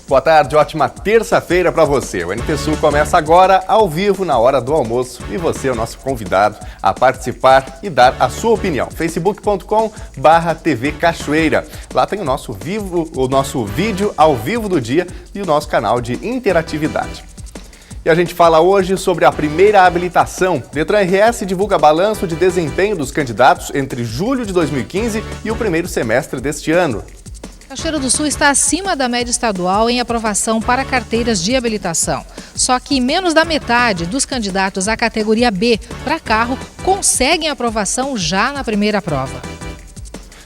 Boa tarde, ótima terça-feira para você. O NT Sul começa agora, ao vivo, na hora do almoço. E você é o nosso convidado a participar e dar a sua opinião. facebook.com/TV Cachoeira. Lá tem o nosso vídeo ao vivo do dia e o nosso canal de interatividade. E a gente fala hoje sobre a primeira habilitação. Detran RS divulga balanço de desempenho dos candidatos entre julho de 2015 e o primeiro semestre deste ano. Cachoeira do Sul está acima da média estadual em aprovação para carteiras de habilitação. Só que menos da metade dos candidatos à categoria B para carro conseguem aprovação já na primeira prova.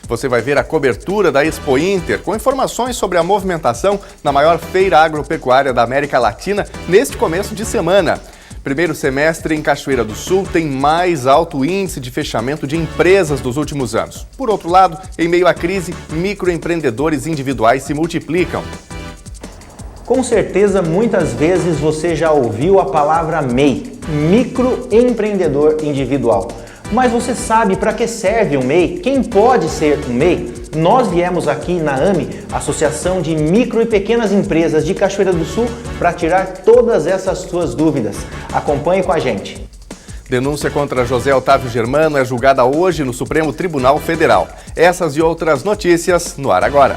Você vai ver a cobertura da Expo Inter com informações sobre a movimentação na maior feira agropecuária da América Latina neste começo de semana. Primeiro semestre em Cachoeira do Sul tem mais alto índice de fechamento de empresas dos últimos anos. Por outro lado, em meio à crise, microempreendedores individuais se multiplicam. Com certeza, muitas vezes você já ouviu a palavra MEI, microempreendedor individual. Mas você sabe para que serve um MEI? Quem pode ser um MEI? Nós viemos aqui na AME, Associação de Micro e Pequenas Empresas de Cachoeira do Sul, para tirar todas essas suas dúvidas. Acompanhe com a gente. Denúncia contra José Otávio Germano é julgada hoje no Supremo Tribunal Federal. Essas e outras notícias no ar agora.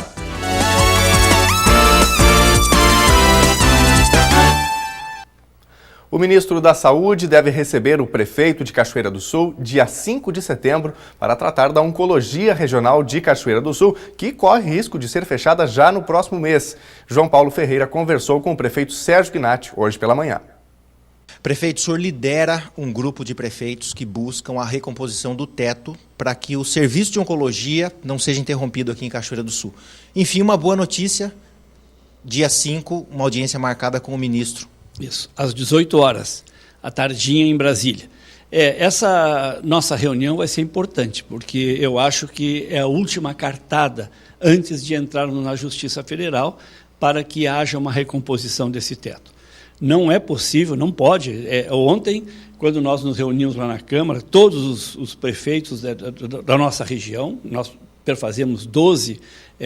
O ministro da Saúde deve receber o prefeito de Cachoeira do Sul dia 5 de setembro para tratar da Oncologia Regional de Cachoeira do Sul, que corre risco de ser fechada já no próximo mês. João Paulo Ferreira conversou com o prefeito Sérgio Gnatti hoje pela manhã. Prefeito, o senhor lidera um grupo de prefeitos que buscam a recomposição do teto para que o serviço de oncologia não seja interrompido aqui em Cachoeira do Sul. Enfim, uma boa notícia, dia 5, uma audiência marcada com o ministro. Isso, às 18 horas, à tardinha em Brasília. Essa nossa reunião vai ser importante, porque eu acho que é a última cartada antes de entrarmos na Justiça Federal para que haja uma recomposição desse teto. Não é possível, não pode. Ontem, quando nós nos reunimos lá na Câmara, todos os prefeitos da nossa região, nós perfazemos 12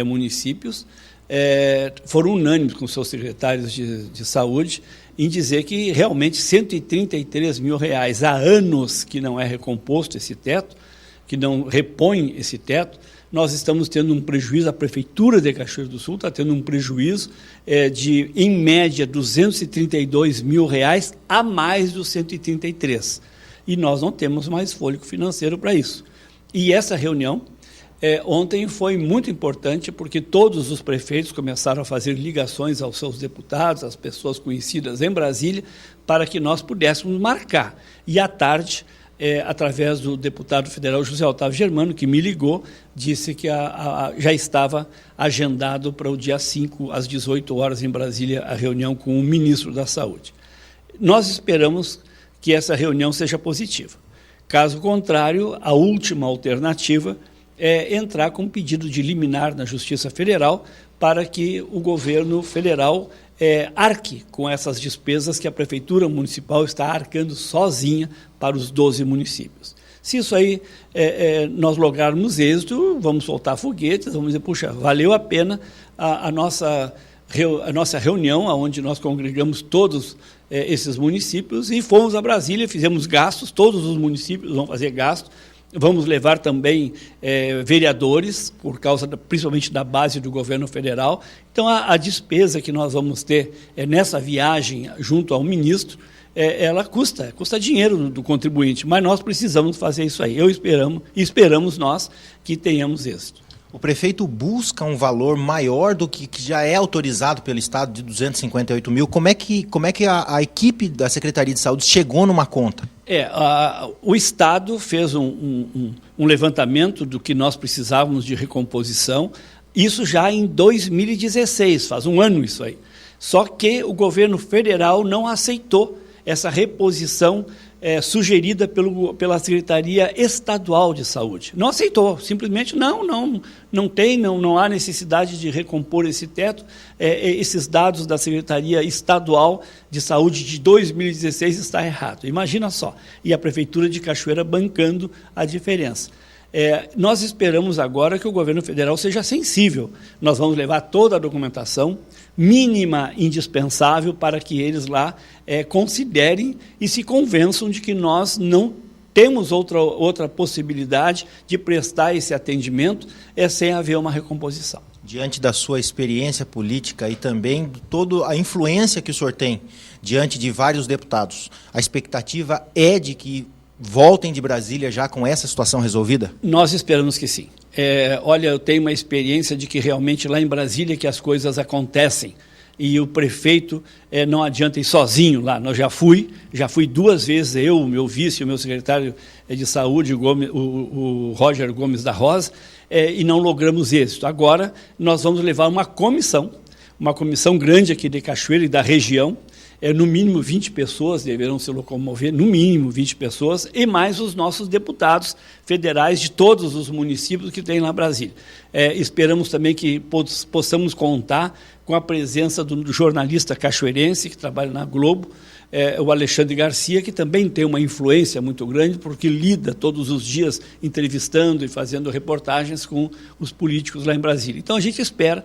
municípios, foram unânimes com seus secretários de saúde em dizer que realmente R$133 mil há anos que não é recomposto esse teto, que não repõe esse teto. Nós estamos tendo um prejuízo, a Prefeitura de Cachoeira do Sul está tendo um prejuízo de, em média, R$232 mil a mais dos 133. E nós não temos mais fôlego financeiro para isso. E essa reunião ontem foi muito importante porque todos os prefeitos começaram a fazer ligações aos seus deputados, às pessoas conhecidas em Brasília, para que nós pudéssemos marcar. E à tarde, através do deputado federal José Otávio Germano, que me ligou, disse que já estava agendado para o dia 5, às 18 horas, em Brasília, a reunião com o ministro da Saúde. Nós esperamos que essa reunião seja positiva. Caso contrário, a última alternativa entrar com um pedido de liminar na Justiça Federal para que o governo federal arque com essas despesas que a Prefeitura Municipal está arcando sozinha para os 12 municípios. Se isso aí nós lograrmos êxito, vamos soltar foguetes, vamos dizer, puxa, valeu a pena a nossa reunião, onde nós congregamos todos esses municípios e fomos a Brasília, fizemos gastos, todos os municípios vão fazer gastos. Vamos levar também vereadores, por causa principalmente da base do governo federal. Então, a despesa que nós vamos ter nessa viagem junto ao ministro, ela custa dinheiro do contribuinte, mas nós precisamos fazer isso aí. Esperamos nós que tenhamos êxito. O prefeito busca um valor maior do que já é autorizado pelo Estado, de 258 mil. Como é que a equipe da Secretaria de Saúde chegou numa conta? O Estado fez um levantamento do que nós precisávamos de recomposição, isso já em 2016, faz um ano isso aí. Só que o governo federal não aceitou essa reposição sugerida pela Secretaria Estadual de Saúde. Não aceitou, simplesmente não há necessidade de recompor esse teto. Esses dados da Secretaria Estadual de Saúde de 2016 está errado. Imagina só, e a Prefeitura de Cachoeira bancando a diferença. Nós esperamos agora que o governo federal seja sensível. Nós vamos levar toda a documentação mínima indispensável para que eles lá considerem e se convençam de que nós não temos outra possibilidade de prestar esse atendimento sem haver uma recomposição. Diante da sua experiência política e também toda a influência que o senhor tem diante de vários deputados, a expectativa é de que voltem de Brasília já com essa situação resolvida? Nós esperamos que sim. Olha, eu tenho uma experiência de que realmente lá em Brasília que as coisas acontecem. E o prefeito não adianta ir sozinho lá. Nós já fui 2 vezes, eu, o meu vice, o meu secretário de saúde, o Roger Gomes da Rosa, e não logramos êxito. Agora nós vamos levar uma comissão grande aqui de Cachoeira e da região, no mínimo 20 pessoas deverão se locomover, no mínimo 20 pessoas, e mais os nossos deputados federais de todos os municípios que tem lá em Brasília. Esperamos também que possamos contar com a presença do jornalista cachoeirense que trabalha na Globo, o Alexandre Garcia, que também tem uma influência muito grande, porque lida todos os dias entrevistando e fazendo reportagens com os políticos lá em Brasília. Então, a gente espera,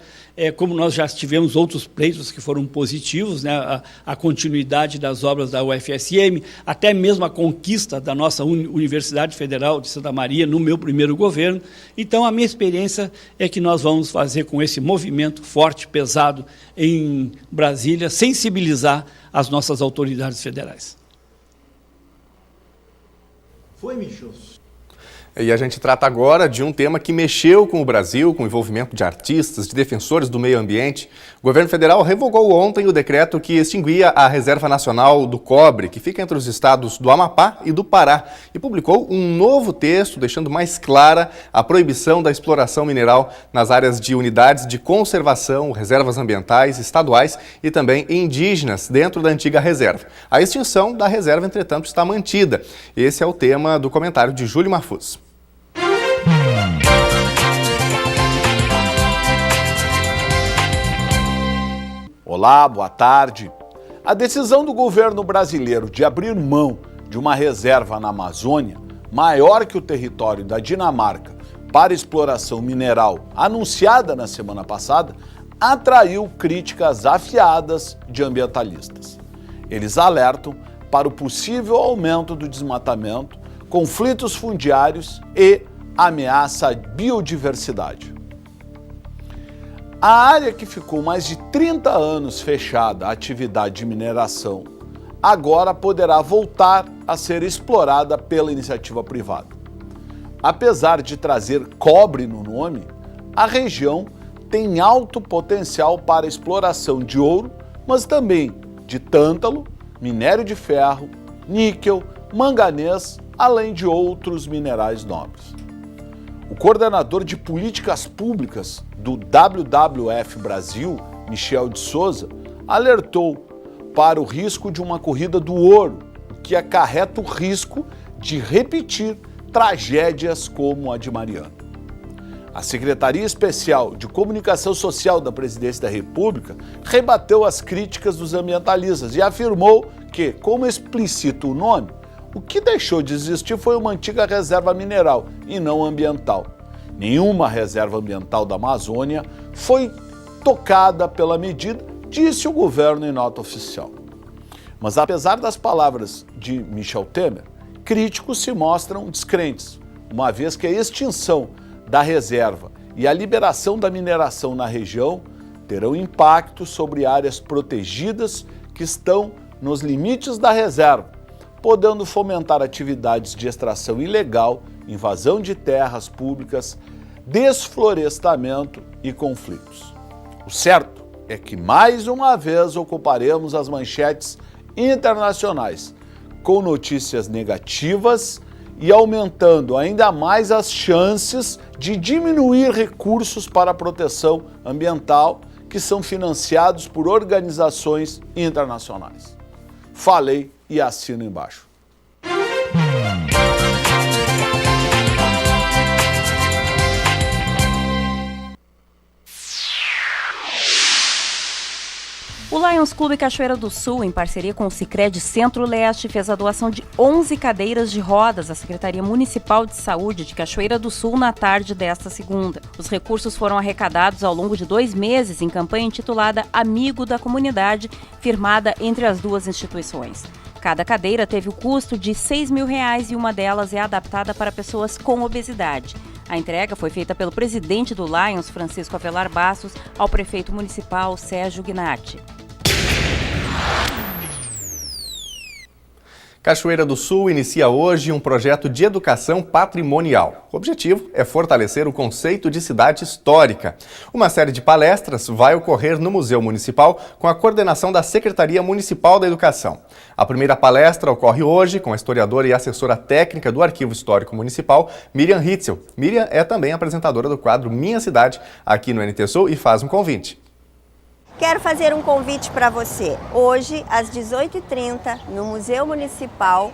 como nós já tivemos outros pleitos que foram positivos, né, a continuidade das obras da UFSM, até mesmo a conquista da nossa Universidade Federal de Santa Maria no meu primeiro governo. Então, a minha experiência é que nós vamos fazer com esse movimento forte, pesado em Brasília, sensibilizar as nossas autoridades federais. Foi, Michel. E a gente trata agora de um tema que mexeu com o Brasil, com o envolvimento de artistas, de defensores do meio ambiente. O governo federal revogou ontem o decreto que extinguia a Reserva Nacional do Cobre, que fica entre os estados do Amapá e do Pará, e publicou um novo texto deixando mais clara a proibição da exploração mineral nas áreas de unidades de conservação, reservas ambientais, estaduais e também indígenas dentro da antiga reserva. A extinção da reserva, entretanto, está mantida. Esse é o tema do comentário de Júlio Marfus. Olá, boa tarde. A decisão do governo brasileiro de abrir mão de uma reserva na Amazônia, maior que o território da Dinamarca, para exploração mineral, anunciada na semana passada, atraiu críticas afiadas de ambientalistas. Eles alertam para o possível aumento do desmatamento, conflitos fundiários e ameaça à biodiversidade. A área que ficou mais de 30 anos fechada à atividade de mineração agora poderá voltar a ser explorada pela iniciativa privada. Apesar de trazer cobre no nome, a região tem alto potencial para a exploração de ouro, mas também de tântalo, minério de ferro, níquel, manganês, além de outros minerais nobres. O coordenador de políticas públicas do WWF Brasil, Michel de Souza, alertou para o risco de uma corrida do ouro, o que acarreta o risco de repetir tragédias como a de Mariana. A Secretaria Especial de Comunicação Social da Presidência da República rebateu as críticas dos ambientalistas e afirmou que, como explicita o nome, o que deixou de existir foi uma antiga reserva mineral e não ambiental. Nenhuma reserva ambiental da Amazônia foi tocada pela medida, disse o governo em nota oficial. Mas apesar das palavras de Michel Temer, críticos se mostram descrentes, uma vez que a extinção da reserva e a liberação da mineração na região terão impacto sobre áreas protegidas que estão nos limites da reserva, podendo fomentar atividades de extração ilegal, invasão de terras públicas, desflorestamento e conflitos. O certo é que mais uma vez ocuparemos as manchetes internacionais com notícias negativas e aumentando ainda mais as chances de diminuir recursos para a proteção ambiental que são financiados por organizações internacionais. Falei e assino embaixo. O Lions Clube Cachoeira do Sul, em parceria com o Sicredi Centro-Leste, fez a doação de 11 cadeiras de rodas à Secretaria Municipal de Saúde de Cachoeira do Sul na tarde desta segunda. Os recursos foram arrecadados ao longo de 2 meses em campanha intitulada Amigo da Comunidade, firmada entre as duas instituições. Cada cadeira teve o custo de R$ 6.000 e uma delas é adaptada para pessoas com obesidade. A entrega foi feita pelo presidente do Lions, Francisco Avelar Bastos, ao prefeito municipal Sérgio Gnatti. Cachoeira do Sul inicia hoje um projeto de educação patrimonial. O objetivo é fortalecer o conceito de cidade histórica. Uma série de palestras vai ocorrer no Museu Municipal com a coordenação da Secretaria Municipal da Educação. A primeira palestra ocorre hoje com a historiadora e assessora técnica do Arquivo Histórico Municipal, Miriam Hitzel. Miriam é também apresentadora do quadro Minha Cidade aqui no NT Sul e faz um convite. Quero fazer um convite para você. Hoje, às 18h30, no Museu Municipal,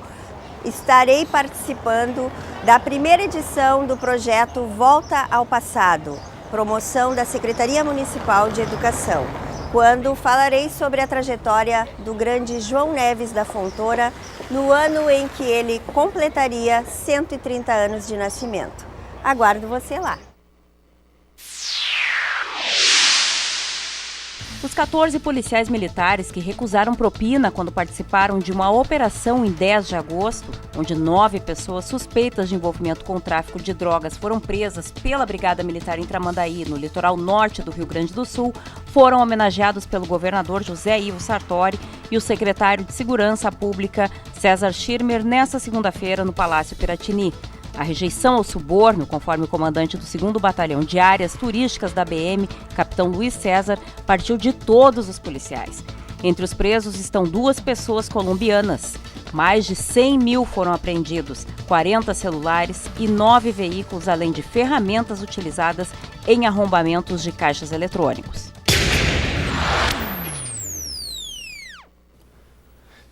estarei participando da primeira edição do projeto Volta ao Passado, promoção da Secretaria Municipal de Educação, quando falarei sobre a trajetória do grande João Neves da Fontoura no ano em que ele completaria 130 anos de nascimento. Aguardo você lá. Os 14 policiais militares que recusaram propina quando participaram de uma operação em 10 de agosto, onde 9 pessoas suspeitas de envolvimento com o tráfico de drogas foram presas pela Brigada Militar em Tramandaí, no litoral norte do Rio Grande do Sul, foram homenageados pelo governador José Ivo Sartori e o secretário de Segurança Pública, César Schirmer, nesta segunda-feira no Palácio Piratini. A rejeição ao suborno, conforme o comandante do 2º Batalhão de Áreas Turísticas da BM, capitão Luiz César, partiu de todos os policiais. Entre os presos estão 2 pessoas colombianas. Mais de 100 mil foram apreendidos, 40 celulares e 9 veículos, além de ferramentas utilizadas em arrombamentos de caixas eletrônicos.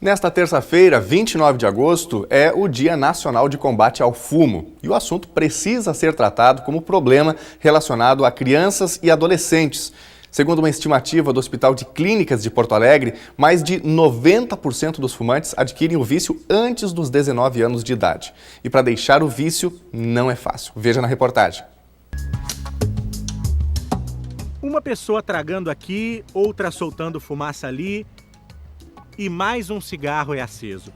Nesta terça-feira, 29 de agosto, é o Dia Nacional de Combate ao Fumo. E o assunto precisa ser tratado como problema relacionado a crianças e adolescentes. Segundo uma estimativa do Hospital de Clínicas de Porto Alegre, mais de 90% dos fumantes adquirem o vício antes dos 19 anos de idade. E para deixar o vício não é fácil. Veja na reportagem. Uma pessoa tragando aqui, outra soltando fumaça ali, e mais um cigarro é aceso.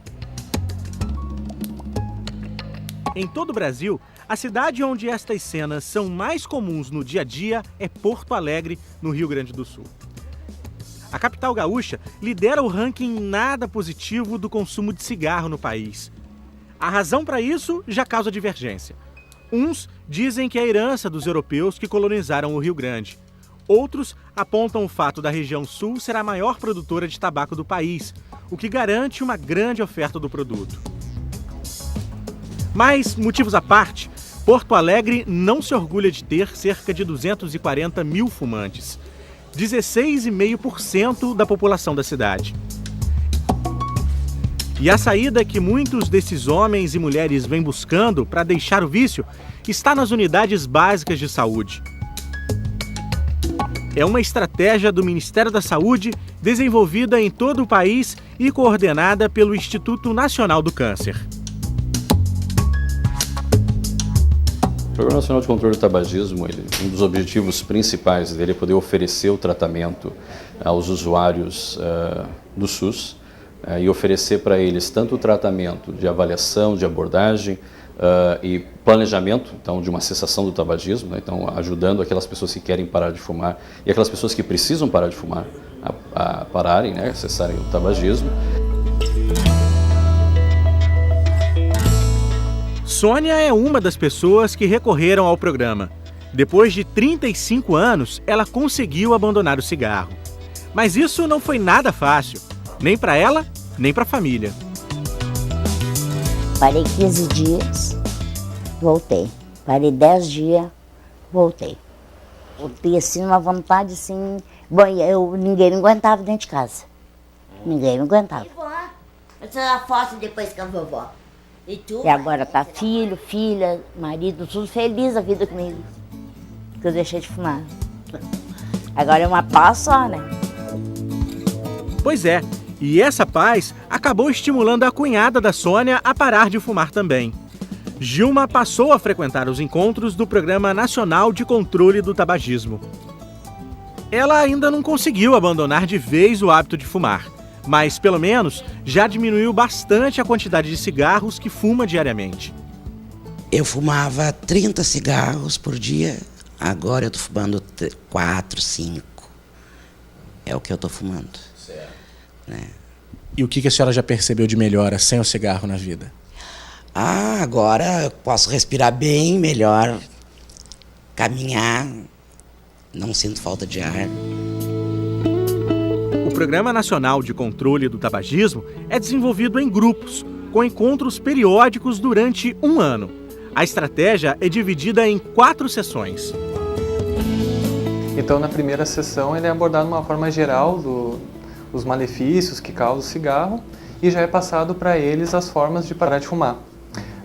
Em todo o Brasil, a cidade onde estas cenas são mais comuns no dia a dia é Porto Alegre, no Rio Grande do Sul. A capital gaúcha lidera o ranking nada positivo do consumo de cigarro no país. A razão para isso já causa divergência. Uns dizem que é a herança dos europeus que colonizaram o Rio Grande. Outros apontam o fato da região sul ser a maior produtora de tabaco do país, o que garante uma grande oferta do produto. Mas, motivos à parte, Porto Alegre não se orgulha de ter cerca de 240 mil fumantes, 16,5% da população da cidade. E a saída que muitos desses homens e mulheres vêm buscando para deixar o vício está nas unidades básicas de saúde. É uma estratégia do Ministério da Saúde desenvolvida em todo o país e coordenada pelo Instituto Nacional do Câncer. O Programa Nacional de Controle do Tabagismo, um dos objetivos principais dele é poder oferecer o tratamento aos usuários do SUS e oferecer para eles tanto o tratamento de avaliação, de abordagem, e planejamento, então, de uma cessação do tabagismo, né? Então, ajudando aquelas pessoas que querem parar de fumar e aquelas pessoas que precisam parar de fumar a pararem, né? Cessarem o tabagismo. Sônia é uma das pessoas que recorreram ao programa. Depois de 35 anos, ela conseguiu abandonar o cigarro. Mas isso não foi nada fácil, nem para ela, nem para a família. Parei 15 dias, voltei. Parei 10 dias, voltei. Voltei assim, uma vontade assim... Bom, ninguém me aguentava dentro de casa. Ninguém me aguentava. E vó? Eu tirar a foto depois com a vovó. E tu? E agora tá filho, filha, marido, tudo feliz a vida comigo. Que eu deixei de fumar. Agora é uma paz só, né? Pois é, e essa paz acabou estimulando a cunhada da Sônia a parar de fumar também. Gilma passou a frequentar os encontros do Programa Nacional de Controle do Tabagismo. Ela ainda não conseguiu abandonar de vez o hábito de fumar, mas pelo menos já diminuiu bastante a quantidade de cigarros que fuma diariamente. Eu fumava 30 cigarros por dia, agora eu tô fumando 4, 5. É o que eu tô fumando. Certo. Né? E o que a senhora já percebeu de melhora sem o cigarro na vida? Agora eu posso respirar bem melhor, caminhar, não sinto falta de ar. O Programa Nacional de Controle do Tabagismo é desenvolvido em grupos, com encontros periódicos durante um ano. A estratégia é dividida em 4 sessões. Então, na primeira sessão, ele é abordado de uma forma geral dos malefícios que causa o cigarro e já é passado para eles as formas de parar de fumar.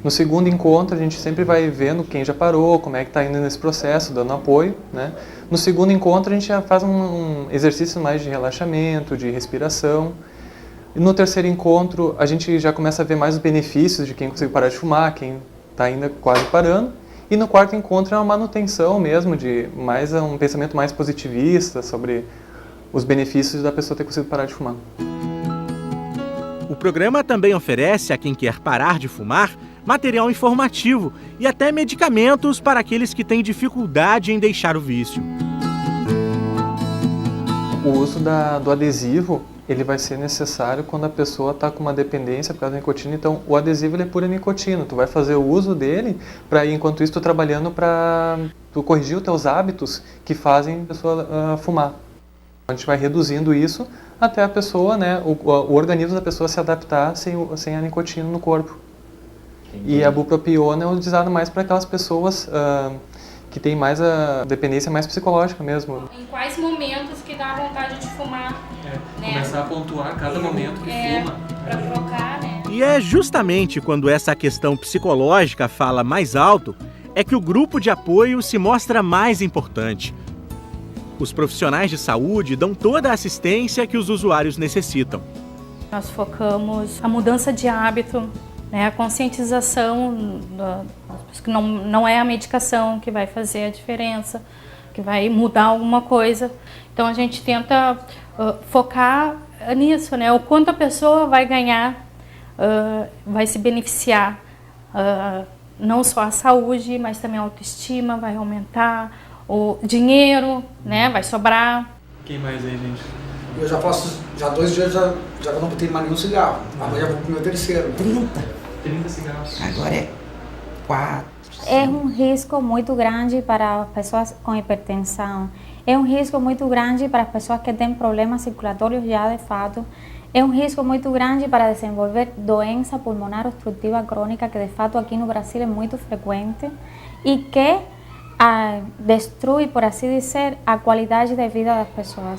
No segundo encontro, a gente sempre vai vendo quem já parou, como é que está indo nesse processo, dando apoio, né? No segundo encontro, a gente já faz um exercício mais de relaxamento, de respiração. E no terceiro encontro, a gente já começa a ver mais os benefícios de quem conseguiu parar de fumar, quem está ainda quase parando. E no quarto encontro é uma manutenção mesmo, de mais um pensamento mais positivista sobre os benefícios da pessoa ter conseguido parar de fumar. O programa também oferece a quem quer parar de fumar material informativo e até medicamentos para aqueles que têm dificuldade em deixar o vício. O uso do adesivo ele vai ser necessário quando a pessoa está com uma dependência por causa da nicotina. Então, o adesivo ele é pura nicotina. Tu vai fazer o uso dele para, enquanto isso, tu trabalhando para tu corrigir os teus hábitos que fazem a pessoa fumar. A gente vai reduzindo isso até a pessoa, né, o organismo da pessoa se adaptar sem a nicotina no corpo. E a bupropiona é utilizada mais para aquelas pessoas que têm mais a dependência mais psicológica mesmo. Em quais momentos que dá vontade de fumar? Né? Começar a pontuar cada momento que fuma. Para trocar, né? E é justamente quando essa questão psicológica fala mais alto, é que o grupo de apoio se mostra mais importante. Os profissionais de saúde dão toda a assistência que os usuários necessitam. Nós focamos a mudança de hábito, né, a conscientização, que não é a medicação que vai fazer a diferença, que vai mudar alguma coisa. Então a gente tenta focar nisso, né, o quanto a pessoa vai ganhar, vai se beneficiar, não só a saúde, mas também a autoestima vai aumentar, o dinheiro, né, vai sobrar. Quem mais aí, gente? Eu já faço, 2 dias já não botei mais nenhum cigarro. Amanhã já vou pro meu terceiro. 30 cigarros. Agora é 4. É um risco muito grande para pessoas com hipertensão. É um risco muito grande para pessoas que têm problemas circulatórios já de fato. É um risco muito grande para desenvolver doença pulmonar obstrutiva crônica, que de fato aqui no Brasil é muito frequente e que destrui, por assim dizer, a qualidade de vida das pessoas.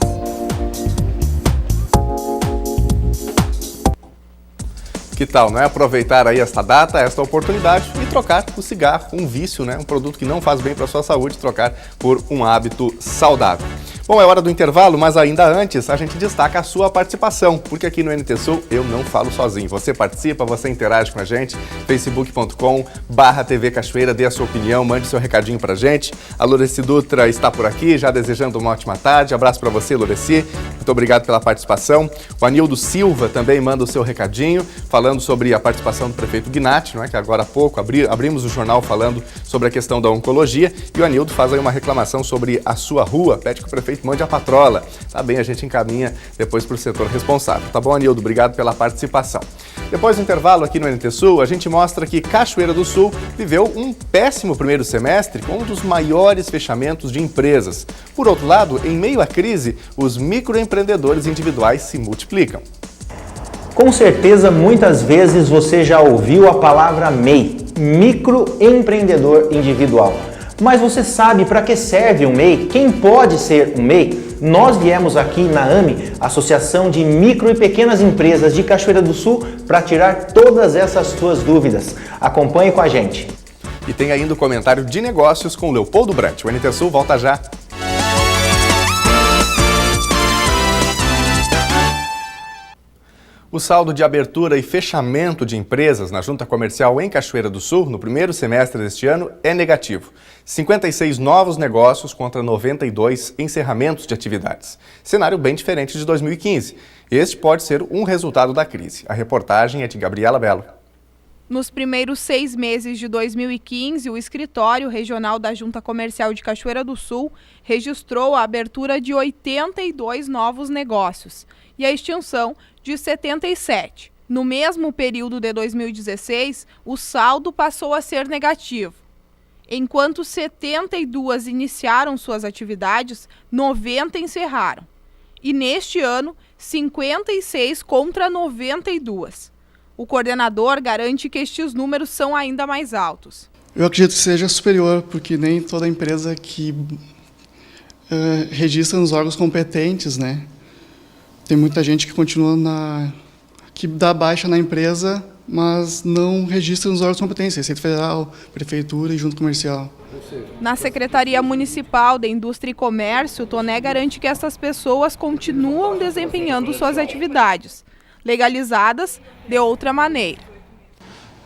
Que tal, não é? Aproveitar aí esta data, esta oportunidade e trocar o cigarro, um vício, né? Um produto que não faz bem para a sua saúde, trocar por um hábito saudável. Bom, é hora do intervalo, mas ainda antes a gente destaca a sua participação, porque aqui no NT Sul eu não falo sozinho. Você participa, você interage com a gente, facebook.com/TV Cachoeira, dê a sua opinião, mande seu recadinho pra gente. A Loreci Dutra está por aqui, já desejando uma ótima tarde. Abraço para você, Loreci. Muito obrigado pela participação. O Anildo Silva também manda o seu recadinho, falando sobre a participação do prefeito Gnatti, não é? Que agora há pouco abrimos o jornal falando sobre a questão da oncologia, e o Anildo faz aí uma reclamação sobre a sua rua, pede que o prefeito mande a patrola. Tá bem, a gente encaminha depois para o setor responsável. Tá bom, Anildo? Obrigado pela participação. Depois do intervalo aqui no NT Sul, a gente mostra que Cachoeira do Sul viveu um péssimo primeiro semestre com um dos maiores fechamentos de empresas. Por outro lado, em meio à crise, os microempreendedores individuais se multiplicam. Com certeza, muitas vezes você já ouviu a palavra MEI, microempreendedor individual. Mas você sabe para que serve um MEI? Quem pode ser um MEI? Nós viemos aqui na AME, Associação de Micro e Pequenas Empresas de Cachoeira do Sul, para tirar todas essas suas dúvidas. Acompanhe com a gente. E tem ainda o comentário de negócios com Leopoldo Brant. O NT Sul volta já. O saldo de abertura e fechamento de empresas na Junta Comercial em Cachoeira do Sul, no primeiro semestre deste ano, é negativo. 56 novos negócios contra 92 encerramentos de atividades. Cenário bem diferente de 2015. Este pode ser um resultado da crise. A reportagem é de Gabriela Belo. Nos primeiros 6 meses de 2015, o Escritório Regional da Junta Comercial de Cachoeira do Sul registrou a abertura de 82 novos negócios e a extinção de 77. No mesmo período de 2016, o saldo passou a ser negativo. Enquanto 72 iniciaram suas atividades, 90 encerraram. E neste ano, 56 contra 92. O coordenador garante que estes números são ainda mais altos. Eu acredito que seja superior, porque nem toda empresa que registra nos órgãos competentes, né? Tem muita gente que continua que dá baixa na empresa, mas não registra nos órgãos competentes, Receita Federal, Prefeitura e Junta Comercial. Na Secretaria Municipal de Indústria e Comércio, Toné garante que essas pessoas continuam desempenhando suas atividades, legalizadas de outra maneira.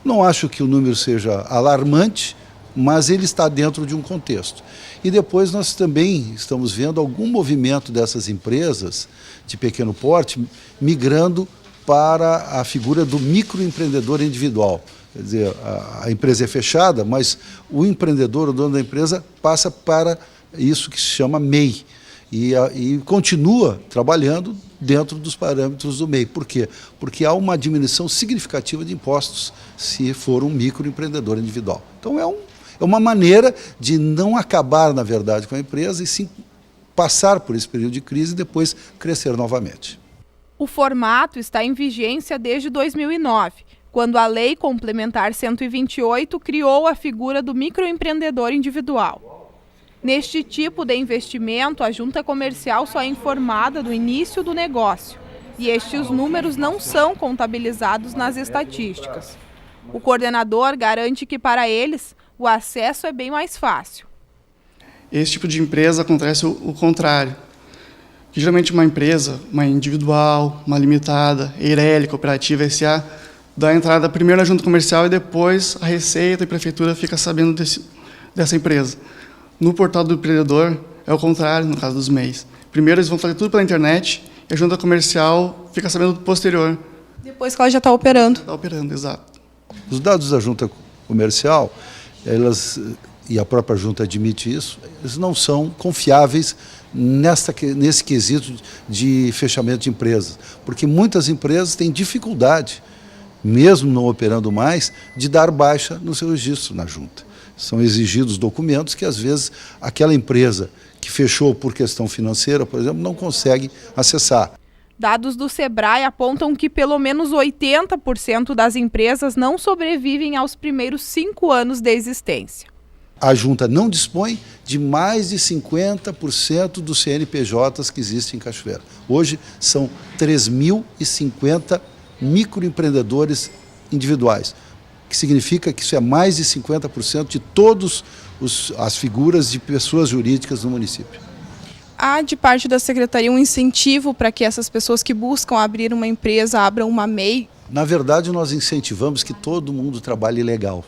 Não acho que o número seja alarmante, mas ele está dentro de um contexto. E depois nós também estamos vendo algum movimento dessas empresas de pequeno porte migrando para a figura do microempreendedor individual. Quer dizer, a empresa é fechada, mas o empreendedor, o dono da empresa, passa para isso que se chama MEI e continua trabalhando dentro dos parâmetros do MEI. Por quê? Porque há uma diminuição significativa de impostos se for um microempreendedor individual. Então é uma maneira de não acabar, na verdade, com a empresa e sim passar por esse período de crise e depois crescer novamente. O formato está em vigência desde 2009, quando a Lei Complementar 128 criou a figura do microempreendedor individual. Neste tipo de investimento, a Junta Comercial só é informada do início do negócio, e estes números não são contabilizados nas estatísticas. O coordenador garante que, para eles, o acesso é bem mais fácil. Esse tipo de empresa acontece o contrário. Que geralmente uma empresa, uma individual, uma limitada, EIRELI, cooperativa, SA, dá a entrada primeiro na Junta Comercial e depois a Receita e a Prefeitura fica sabendo dessa empresa. No portal do empreendedor é o contrário, no caso dos MEIs. Primeiro eles vão fazer tudo pela internet e a Junta Comercial fica sabendo do posterior. Depois que ela já está operando. Está operando, exato. Os dados da Junta Comercial, e a própria Junta admite isso, eles não são confiáveis nesse quesito de fechamento de empresas, porque muitas empresas têm dificuldade, mesmo não operando mais, de dar baixa no seu registro na Junta. São exigidos documentos que, às vezes, aquela empresa que fechou por questão financeira, por exemplo, não consegue acessar. Dados do Sebrae apontam que pelo menos 80% das empresas não sobrevivem aos primeiros 5 anos de existência. A Junta não dispõe de mais de 50% dos CNPJs que existem em Cachoeira. Hoje são 3.050 microempreendedores individuais, que significa que isso é mais de 50% de todas as figuras de pessoas jurídicas no município. Há, de parte da Secretaria, um incentivo para que essas pessoas que buscam abrir uma empresa abram uma MEI? Na verdade, nós incentivamos que todo mundo trabalhe legal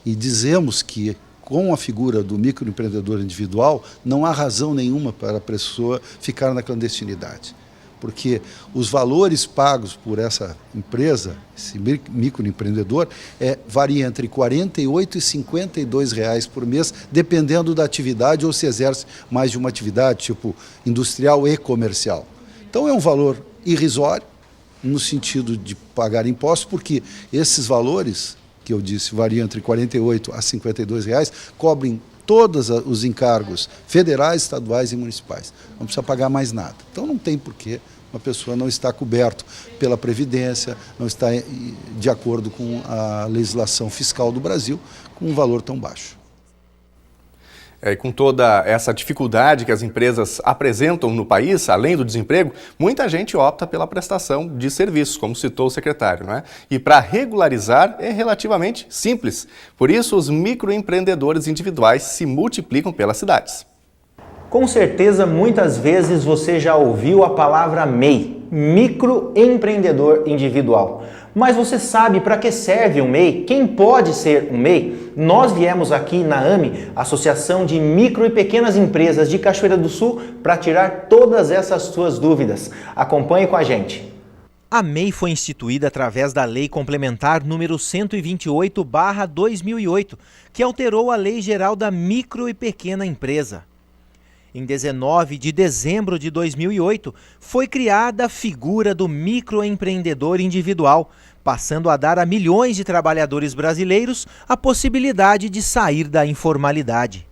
e dizemos que com a figura do microempreendedor individual, não há razão nenhuma para a pessoa ficar na clandestinidade. Porque os valores pagos por essa empresa, esse microempreendedor, varia entre R$ 48 e R$ 52 por mês, dependendo da atividade ou se exerce mais de uma atividade, tipo industrial e comercial. Então é um valor irrisório, no sentido de pagar impostos, porque esses valores que eu disse, variam entre R$ 48 a R$ 52, cobrem todos os encargos federais, estaduais e municipais. Não precisa pagar mais nada. Então não tem porquê uma pessoa não estar coberto pela Previdência, não está de acordo com a legislação fiscal do Brasil, com um valor tão baixo. E com toda essa dificuldade que as empresas apresentam no país, além do desemprego, muita gente opta pela prestação de serviços, como citou o secretário, não é? E para regularizar é relativamente simples. Por isso, os microempreendedores individuais se multiplicam pelas cidades. Com certeza, muitas vezes você já ouviu a palavra MEI, microempreendedor individual. Mas você sabe para que serve um MEI? Quem pode ser um MEI? Nós viemos aqui na AME, Associação de Micro e Pequenas Empresas de Cachoeira do Sul, para tirar todas essas suas dúvidas. Acompanhe com a gente. A MEI foi instituída através da Lei Complementar número 128/2008, que alterou a Lei Geral da Micro e Pequena Empresa. Em 19 de dezembro de 2008, foi criada a figura do microempreendedor individual, passando a dar a milhões de trabalhadores brasileiros a possibilidade de sair da informalidade.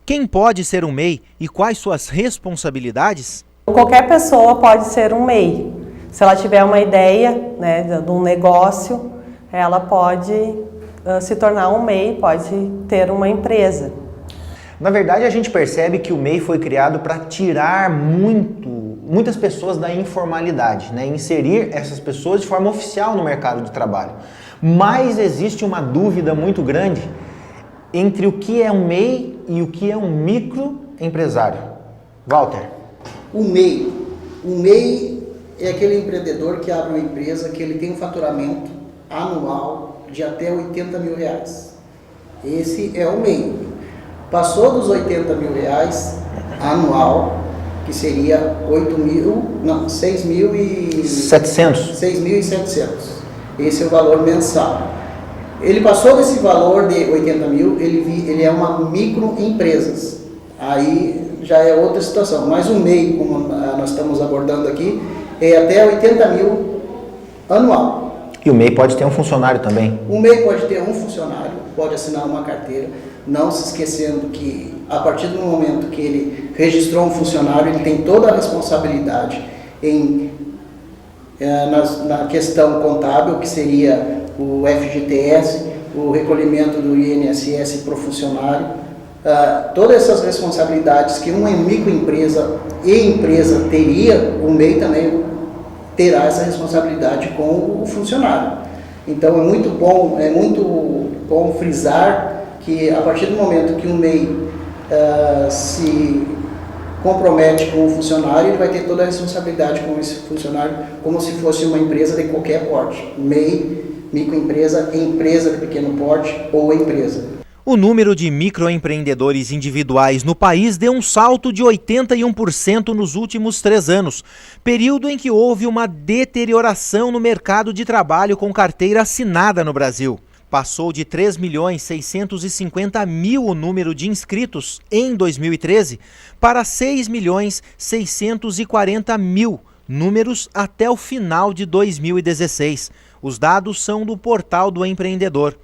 Quem pode ser um MEI e quais suas responsabilidades? Qualquer pessoa pode ser um MEI. Se ela tiver uma ideia, né, de um negócio, ela pode se tornar um MEI, pode ter uma empresa. Na verdade, a gente percebe que o MEI foi criado para tirar muitas pessoas da informalidade, né? Inserir essas pessoas de forma oficial no mercado de trabalho. Mas existe uma dúvida muito grande entre o que é um MEI e o que é um microempresário. Walter. O MEI é aquele empreendedor que abre uma empresa que ele tem um faturamento anual de até R$80 mil. Esse é o MEI. Passou dos R$80 mil anual, que seria 6.700. Esse é o valor mensal. Ele passou desse valor de 80 mil, ele é uma microempresa. Aí já é outra situação. Mas o MEI, como nós estamos abordando aqui, é até 80 mil anual. E o MEI pode ter um funcionário também? O MEI pode ter um funcionário, pode assinar uma carteira, não se esquecendo que a partir do momento que ele registrou um funcionário, ele tem toda a responsabilidade na questão contábil, que seria o FGTS, o recolhimento do INSS para o funcionário, todas essas responsabilidades que uma microempresa e empresa teria, o MEI também terá essa responsabilidade com o funcionário. Então é muito bom frisar que a partir do momento que o MEI se compromete com o funcionário, ele vai ter toda a responsabilidade com esse funcionário, como se fosse uma empresa de qualquer porte. MEI, microempresa, empresa de pequeno porte ou empresa. O número de microempreendedores individuais no país deu um salto de 81% nos últimos 3 anos, período em que houve uma deterioração no mercado de trabalho com carteira assinada no Brasil. Passou de 3.650.000 o número de inscritos em 2013 para 6.640.000 números até o final de 2016. Os dados são do Portal do Empreendedor.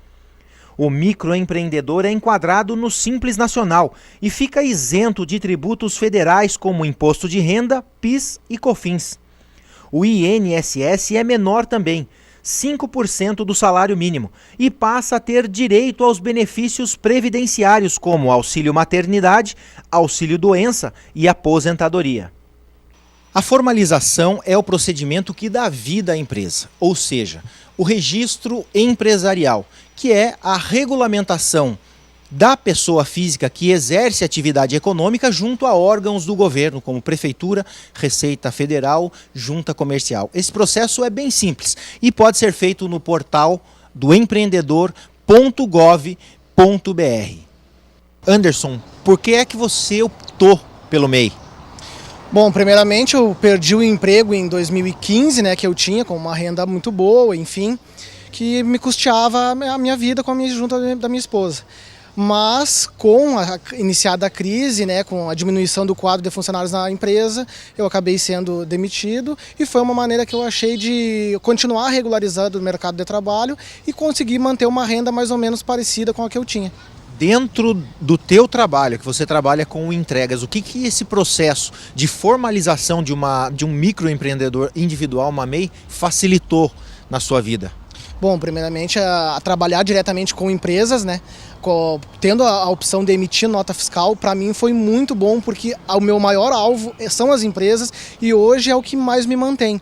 O microempreendedor é enquadrado no Simples Nacional e fica isento de tributos federais como Imposto de Renda, PIS e COFINS. O INSS é menor também, 5% do salário mínimo, e passa a ter direito aos benefícios previdenciários como auxílio maternidade, auxílio doença e aposentadoria. A formalização é o procedimento que dá vida à empresa, ou seja, o registro empresarial, que é a regulamentação da pessoa física que exerce atividade econômica junto a órgãos do governo, como Prefeitura, Receita Federal, Junta Comercial. Esse processo é bem simples e pode ser feito no portal do empreendedor.gov.br. Anderson, por que é que você optou pelo MEI? Bom, primeiramente eu perdi o emprego em 2015, né, que eu tinha com uma renda muito boa, enfim, que me custeava a minha vida junto da minha esposa. Mas com a iniciada a crise, né, com a diminuição do quadro de funcionários na empresa, eu acabei sendo demitido e foi uma maneira que eu achei de continuar regularizando o mercado de trabalho e conseguir manter uma renda mais ou menos parecida com a que eu tinha. Dentro do teu trabalho, que você trabalha com entregas, o que esse processo de formalização de um microempreendedor individual, uma MEI, facilitou na sua vida? Bom, primeiramente a trabalhar diretamente com empresas, né? Tendo a opção de emitir nota fiscal, para mim foi muito bom, porque o meu maior alvo são as empresas e hoje é o que mais me mantém.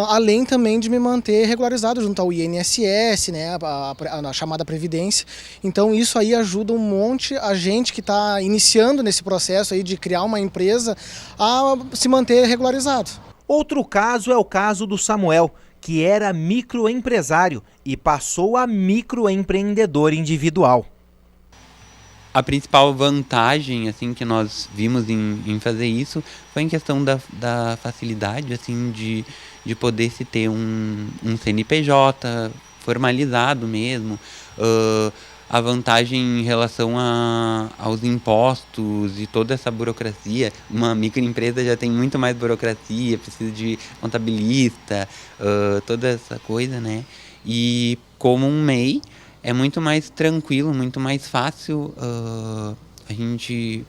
além também de me manter regularizado junto ao INSS, né, a chamada Previdência. Então isso aí ajuda um monte a gente que está iniciando nesse processo aí de criar uma empresa a se manter regularizado. Outro caso é o caso do Samuel, que era microempresário e passou a microempreendedor individual. A principal vantagem assim que nós vimos em fazer isso foi em questão da facilidade assim de poder se ter um CNPJ formalizado mesmo, a vantagem em relação aos impostos e toda essa burocracia. Uma microempresa já tem muito mais burocracia, precisa de contabilista, toda essa coisa, né? E como um MEI, é muito mais tranquilo, muito mais fácil a gente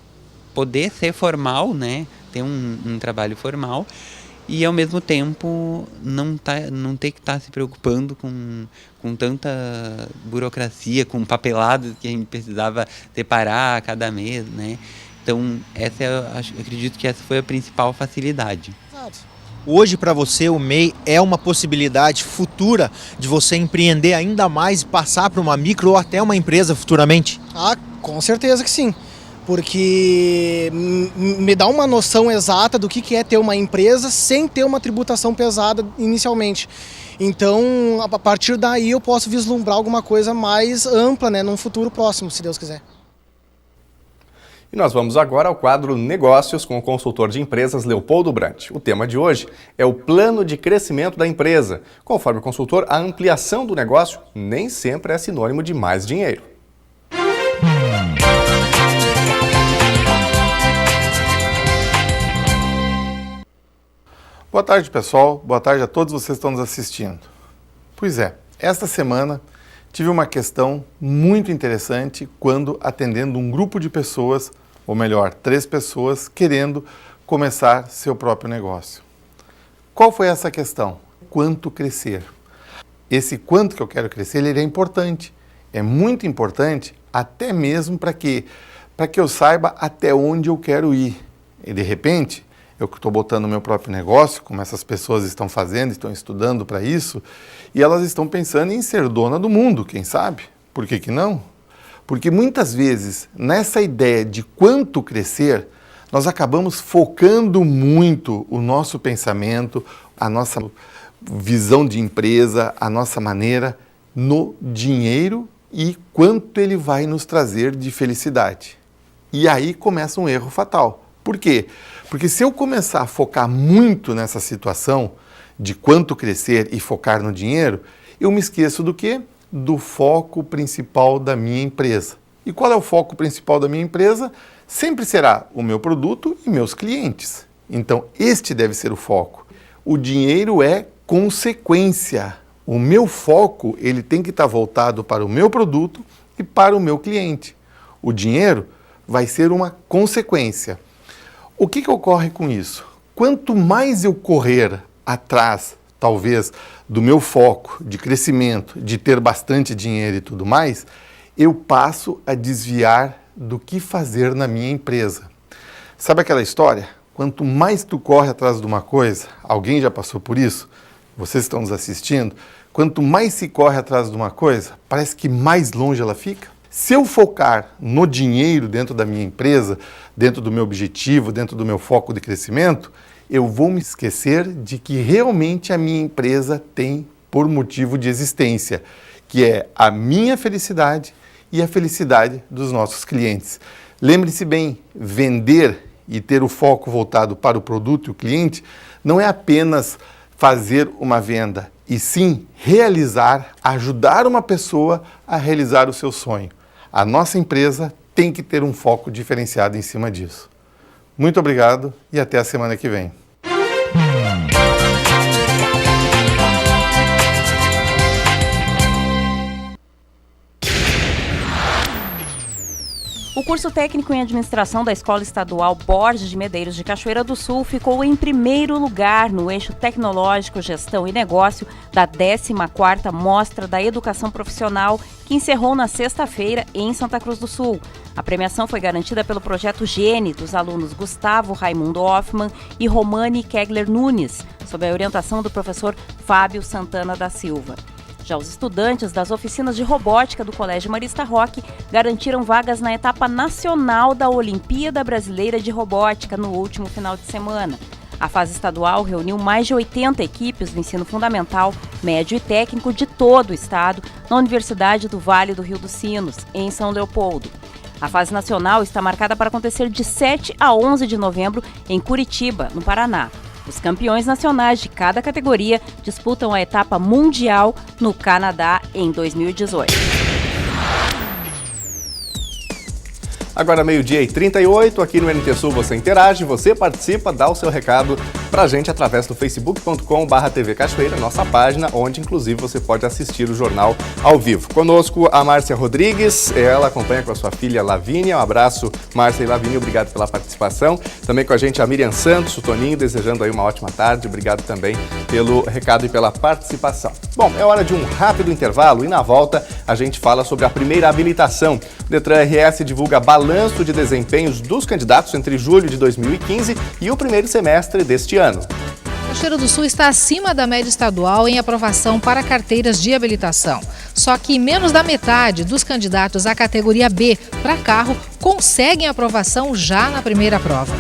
poder ser formal, né? Ter um trabalho formal e ao mesmo tempo não ter que estar se preocupando com tanta burocracia, com papeladas que a gente precisava separar a cada mês, né? Então acredito que essa foi a principal facilidade. Hoje, para você, o MEI é uma possibilidade futura de você empreender ainda mais e passar para uma micro ou até uma empresa futuramente? Com certeza que sim, porque me dá uma noção exata do que é ter uma empresa sem ter uma tributação pesada inicialmente. Então, a partir daí eu posso vislumbrar alguma coisa mais ampla, né, num futuro próximo, se Deus quiser. E nós vamos agora ao quadro Negócios com o consultor de empresas Leopoldo Brant. O tema de hoje é o plano de crescimento da empresa. Conforme o consultor, a ampliação do negócio nem sempre é sinônimo de mais dinheiro. Boa tarde, pessoal. Boa tarde a todos vocês que estão nos assistindo. Pois é, esta semana tive uma questão muito interessante quando atendendo um grupo de pessoas, ou melhor, 3 pessoas, querendo começar seu próprio negócio. Qual foi essa questão? Quanto crescer? Esse quanto que eu quero crescer, ele é importante. É muito importante até mesmo para que eu saiba até onde eu quero ir. E de repente, eu estou botando o meu próprio negócio, como essas pessoas estão fazendo, estão estudando para isso, e elas estão pensando em ser dona do mundo, quem sabe? Por que não? Porque muitas vezes, nessa ideia de quanto crescer, nós acabamos focando muito o nosso pensamento, a nossa visão de empresa, a nossa maneira no dinheiro e quanto ele vai nos trazer de felicidade. E aí começa um erro fatal. Por quê? Porque se eu começar a focar muito nessa situação de quanto crescer e focar no dinheiro, eu me esqueço do quê? Do foco principal da minha empresa. E qual é o foco principal da minha empresa? Sempre será o meu produto e meus clientes. Então, este deve ser o foco. O dinheiro é consequência. O meu foco, ele tem que estar voltado para o meu produto e para o meu cliente. O dinheiro vai ser uma consequência. O que ocorre com isso? Quanto mais eu correr atrás, talvez, do meu foco de crescimento, de ter bastante dinheiro e tudo mais, eu passo a desviar do que fazer na minha empresa. Sabe aquela história? Quanto mais tu corre atrás de uma coisa, alguém já passou por isso? Vocês estão nos assistindo? Quanto mais se corre atrás de uma coisa, parece que mais longe ela fica. Se eu focar no dinheiro dentro da minha empresa, dentro do meu objetivo, dentro do meu foco de crescimento, eu vou me esquecer de que realmente a minha empresa tem por motivo de existência, que é a minha felicidade e a felicidade dos nossos clientes. Lembre-se bem, vender e ter o foco voltado para o produto e o cliente não é apenas fazer uma venda, e sim realizar, ajudar uma pessoa a realizar o seu sonho. A nossa empresa tem que ter um foco diferenciado em cima disso. Muito obrigado e até a semana que vem. O curso técnico em administração da Escola Estadual Borges de Medeiros de Cachoeira do Sul ficou em primeiro lugar no eixo tecnológico, gestão e negócio da 14ª Mostra da Educação Profissional, que encerrou na sexta-feira em Santa Cruz do Sul. A premiação foi garantida pelo projeto Gene, dos alunos Gustavo Raimundo Hoffmann e Romani Kegler Nunes, sob a orientação do professor Fábio Santana da Silva. Já os estudantes das oficinas de robótica do Colégio Marista Roque garantiram vagas na etapa nacional da Olimpíada Brasileira de Robótica no último final de semana. A fase estadual reuniu mais de 80 equipes do ensino fundamental, médio e técnico de todo o estado na Universidade do Vale do Rio dos Sinos, em São Leopoldo. A fase nacional está marcada para acontecer de 7 a 11 de novembro em Curitiba, no Paraná. Os campeões nacionais de cada categoria disputam a etapa mundial no Canadá em 2018. Agora 12h38, aqui no NT Sul você interage, você participa, dá o seu recado pra gente através do facebook.com/TV Cachoeira, nossa página, onde inclusive você pode assistir o jornal ao vivo. Conosco a Márcia Rodrigues, ela acompanha com a sua filha Lavínia. Um abraço, Márcia e Lavínia, obrigado pela participação. Também com a gente a Miriam Santos, o Toninho, desejando aí uma ótima tarde, obrigado também pelo recado e pela participação. Bom, é hora de um rápido intervalo e na volta a gente fala sobre a primeira habilitação. O Detran RS divulga balanço de desempenhos dos candidatos entre julho de 2015 e o primeiro semestre deste ano. Cachoeira do Sul está acima da média estadual em aprovação para carteiras de habilitação. Só que menos da metade dos candidatos à categoria B para carro conseguem aprovação já na primeira prova.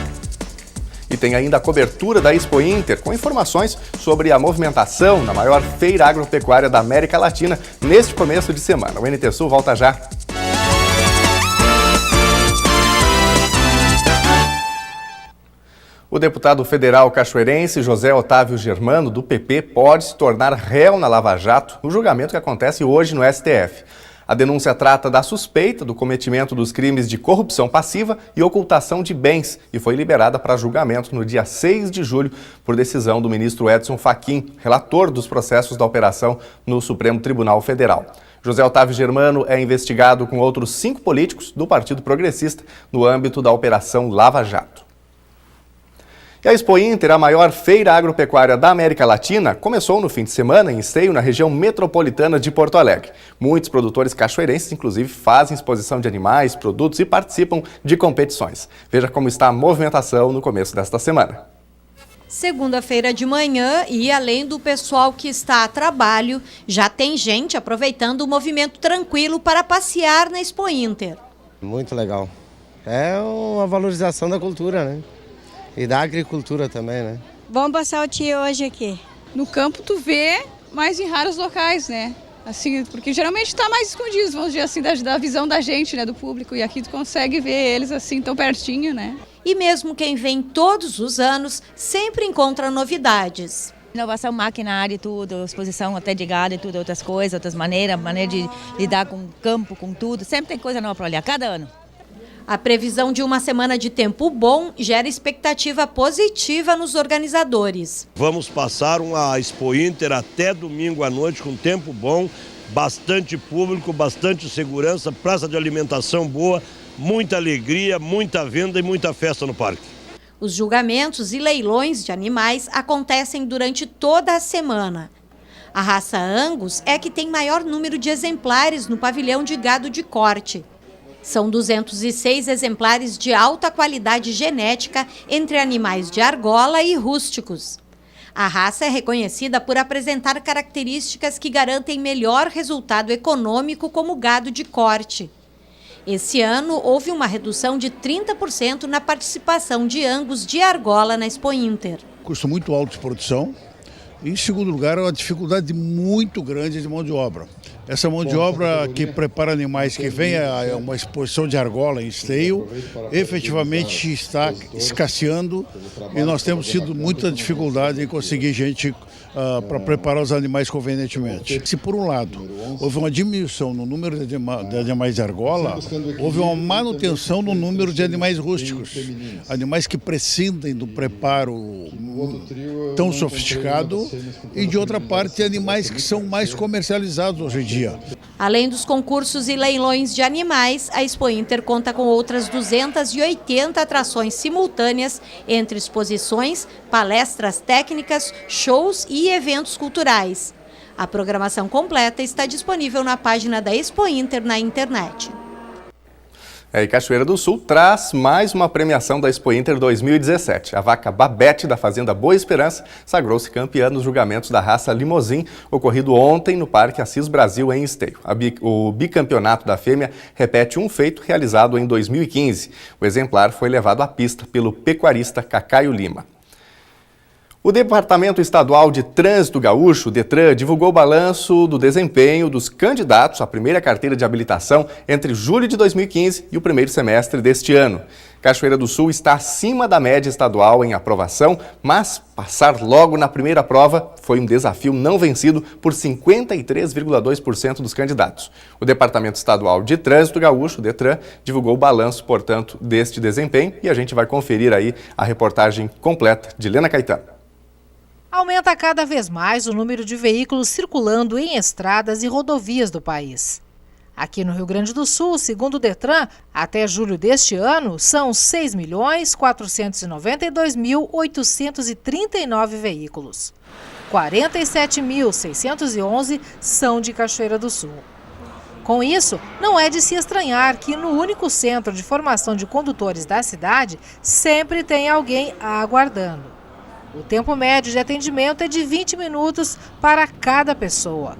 E tem ainda a cobertura da Expo Inter, com informações sobre a movimentação na maior feira agropecuária da América Latina neste começo de semana. O NT Sul volta já. O deputado federal cachoeirense José Otávio Germano, do PP, pode se tornar réu na Lava Jato no julgamento que acontece hoje no STF. A denúncia trata da suspeita do cometimento dos crimes de corrupção passiva e ocultação de bens e foi liberada para julgamento no dia 6 de julho por decisão do ministro Edson Fachin, relator dos processos da operação no Supremo Tribunal Federal. José Otávio Germano é investigado com outros 5 políticos do Partido Progressista no âmbito da Operação Lava Jato. E a Expo Inter, a maior feira agropecuária da América Latina, começou no fim de semana em Esteio, na região metropolitana de Porto Alegre. Muitos produtores cachoeirenses, inclusive, fazem exposição de animais, produtos e participam de competições. Veja como está a movimentação no começo desta semana. Segunda-feira de manhã e além do pessoal que está a trabalho, já tem gente aproveitando o movimento tranquilo para passear na Expo Inter. Muito legal. É uma valorização da cultura, né? E da agricultura também, né? Vamos passar o dia hoje aqui. No campo tu vê, mas em raros locais, né? Assim, porque geralmente está mais escondido, vamos dizer assim, da visão da gente, né, do público. E aqui tu consegue ver eles assim tão pertinho, né? E mesmo quem vem todos os anos sempre encontra novidades. Inovação maquinária e tudo, exposição até de gado e tudo, outras coisas, outras maneiras, maneira de lidar com o campo, com tudo. Sempre tem coisa nova para olhar, cada ano. A previsão de uma semana de tempo bom gera expectativa positiva nos organizadores. Vamos passar uma Expo Inter até domingo à noite com tempo bom, bastante público, bastante segurança, praça de alimentação boa, muita alegria, muita venda e muita festa no parque. Os julgamentos e leilões de animais acontecem durante toda a semana. A raça Angus é a que tem maior número de exemplares no pavilhão de gado de corte. São 206 exemplares de alta qualidade genética entre animais de argola e rústicos. A raça é reconhecida por apresentar características que garantem melhor resultado econômico como gado de corte. Esse ano, houve uma redução de 30% na participação de Angus de argola na Expo Inter. Custo muito alto de produção. E, em segundo lugar, é uma dificuldade muito grande de mão de obra. Essa mão de obra que prepara animais que vem a uma exposição de argola em Esteio, efetivamente está escasseando e nós temos tido muita dificuldade em conseguir gente para preparar os animais convenientemente. Se por um lado houve uma diminuição no número de animais de argola, houve uma manutenção no número de animais rústicos, animais que prescindem do preparo tão sofisticado e de outra parte animais que são mais comercializados hoje em dia. Além dos concursos e leilões de animais, a Expo Inter conta com outras 280 atrações simultâneas entre exposições, palestras técnicas, shows e eventos culturais. A programação completa está disponível na página da Expo Inter na internet. E Cachoeira do Sul traz mais uma premiação da Expo Inter 2017. A vaca Babete da Fazenda Boa Esperança sagrou-se campeã nos julgamentos da raça Limousin, ocorrido ontem no Parque Assis Brasil, em Esteio. O bicampeonato da fêmea repete um feito realizado em 2015. O exemplar foi levado à pista pelo pecuarista Cacaio Lima. O Departamento Estadual de Trânsito Gaúcho, DETRAN, divulgou o balanço do desempenho dos candidatos à primeira carteira de habilitação entre julho de 2015 e o primeiro semestre deste ano. Cachoeira do Sul está acima da média estadual em aprovação, mas passar logo na primeira prova foi um desafio não vencido por 53,2% dos candidatos. O Departamento Estadual de Trânsito Gaúcho, DETRAN, divulgou o balanço, portanto, deste desempenho e a gente vai conferir aí a reportagem completa de Helena Caetano. Aumenta cada vez mais o número de veículos circulando em estradas e rodovias do país. Aqui no Rio Grande do Sul, segundo o DETRAN, até julho deste ano, são 6.492.839 veículos. 47.611 são de Cachoeira do Sul. Com isso, não é de se estranhar que no único centro de formação de condutores da cidade sempre tem alguém aguardando. O tempo médio de atendimento é de 20 minutos para cada pessoa.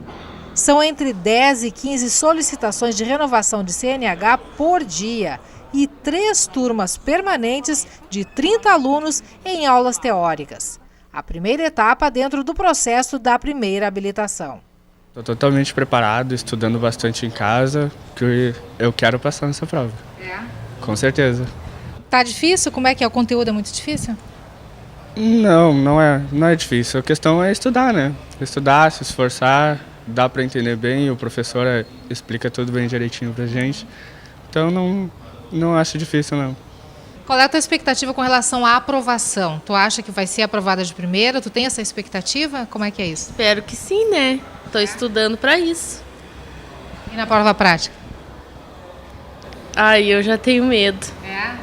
São entre 10 e 15 solicitações de renovação de CNH por dia e 3 turmas permanentes de 30 alunos em aulas teóricas. A primeira etapa dentro do processo da primeira habilitação. Estou totalmente preparado, estudando bastante em casa, que eu quero passar nessa prova. É? Com certeza. Tá difícil? Como é que é? O conteúdo é muito difícil? Não é difícil. A questão é estudar, né? Estudar, se esforçar, dá para entender bem, o professor explica tudo bem direitinho pra gente. Então não acho difícil, não. Qual é a tua expectativa com relação à aprovação? Tu acha que vai ser aprovada de primeira? Tu tem essa expectativa? Como é que é isso? Espero que sim, né? Tô estudando para isso. E na prova prática? Ai, eu já tenho medo.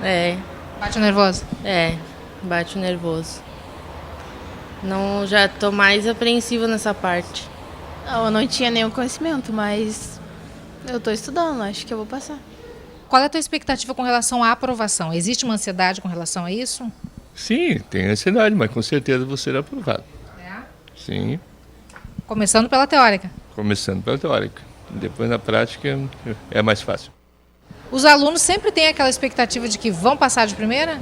É? Bate o nervoso? Bate o nervoso. Não, já tô mais apreensiva nessa parte. Não, eu não tinha nenhum conhecimento, mas eu tô estudando, acho que eu vou passar. Qual é a tua expectativa com relação à aprovação? Existe uma ansiedade com relação a isso? Sim, tem ansiedade, mas com certeza vou ser aprovado. Sim. Começando pela teórica? Começando pela teórica. Depois na prática é mais fácil. Os alunos sempre têm aquela expectativa de que vão passar de primeira?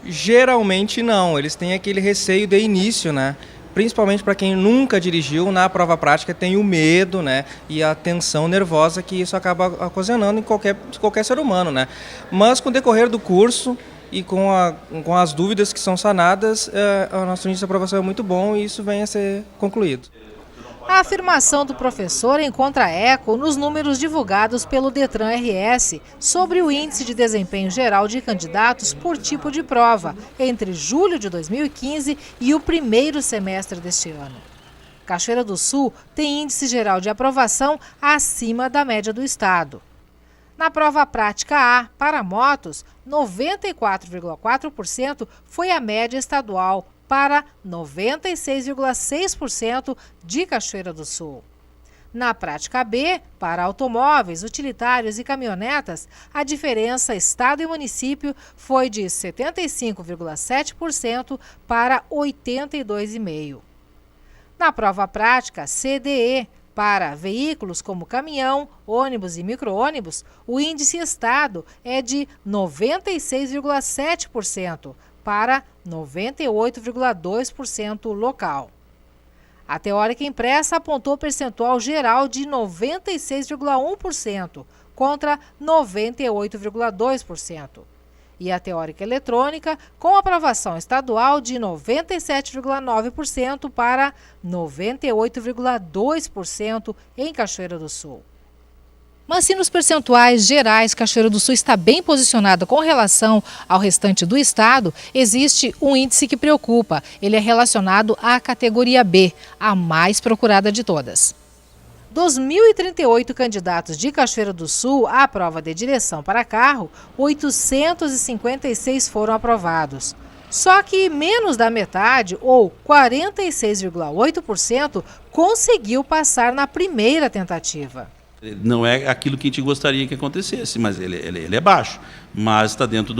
Geralmente não, eles têm aquele receio de início, né? Principalmente para quem nunca dirigiu, na prova prática tem o medo, né? E a tensão nervosa que isso acaba ocasionando em qualquer ser humano, né? Mas com o decorrer do curso e com as dúvidas que são sanadas, o nosso índice de aprovação é muito bom e isso vem a ser concluído. A afirmação do professor encontra eco nos números divulgados pelo DETRAN RS sobre o índice de desempenho geral de candidatos por tipo de prova entre julho de 2015 e o primeiro semestre deste ano. Cachoeira do Sul tem índice geral de aprovação acima da média do estado. Na prova prática A, para motos, 94,4% foi a média estadual, para 96,6% de Cachoeira do Sul. Na prática B, para automóveis, utilitários e caminhonetas, a diferença estado e município foi de 75,7% para 82,5%. Na prova prática CDE, para veículos como caminhão, ônibus e micro-ônibus, o índice estado é de 96,7%, para 98,2% local. A teórica impressa apontou percentual geral de 96,1% contra 98,2%. E a teórica eletrônica com aprovação estadual de 97,9% para 98,2% em Cachoeira do Sul. Mas se nos percentuais gerais Cachoeira do Sul está bem posicionada com relação ao restante do estado, existe um índice que preocupa. Ele é relacionado à categoria B, a mais procurada de todas. Dos 1.038 candidatos de Cachoeira do Sul à prova de direção para carro, 856 foram aprovados. Só que menos da metade, ou 46,8%, conseguiu passar na primeira tentativa. Não é aquilo que a gente gostaria que acontecesse, mas ele é baixo. Mas está dentro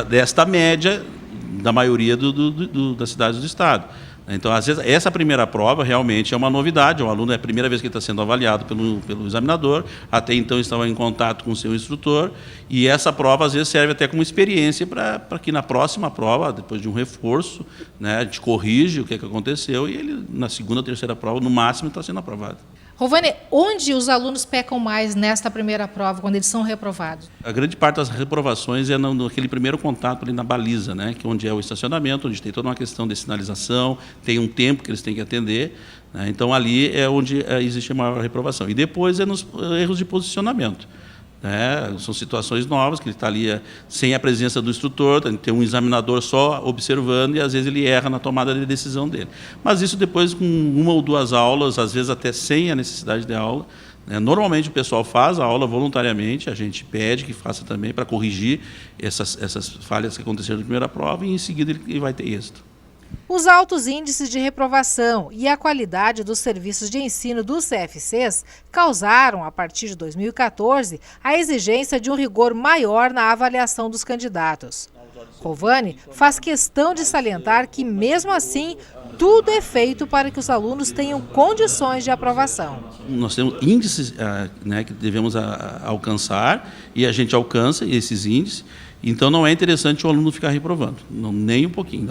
desta média da maioria das cidades do estado. Então, às vezes, essa primeira prova realmente é uma novidade. O aluno é a primeira vez que está sendo avaliado pelo examinador. Até então estava em contato com o seu instrutor. E essa prova, às vezes, serve até como experiência para que na próxima prova, depois de um reforço, né, a gente corrige o que aconteceu e ele, na segunda ou terceira prova, no máximo, está sendo aprovado. Rovani, onde os alunos pecam mais nesta primeira prova, quando eles são reprovados? A grande parte das reprovações é naquele primeiro contato ali na baliza, né, que onde é o estacionamento, onde tem toda uma questão de sinalização, tem um tempo que eles têm que atender, né, então ali é onde existe a maior reprovação. E depois é nos erros de posicionamento. São situações novas, que ele está ali sem a presença do instrutor, tem um examinador só observando e às vezes ele erra na tomada de decisão dele. Mas isso depois com uma ou duas aulas, às vezes até sem a necessidade de aula, né? Normalmente o pessoal faz a aula voluntariamente, a gente pede que faça também para corrigir essas falhas que aconteceram na primeira prova e em seguida ele vai ter êxito. Os altos índices de reprovação e a qualidade dos serviços de ensino dos CFCs causaram, a partir de 2014, a exigência de um rigor maior na avaliação dos candidatos. Rovani faz questão de salientar que, mesmo assim, tudo é feito para que os alunos tenham condições de aprovação. Nós temos índices que devemos alcançar e a gente alcança esses índices. Então, não é interessante o aluno ficar reprovando, nem um pouquinho.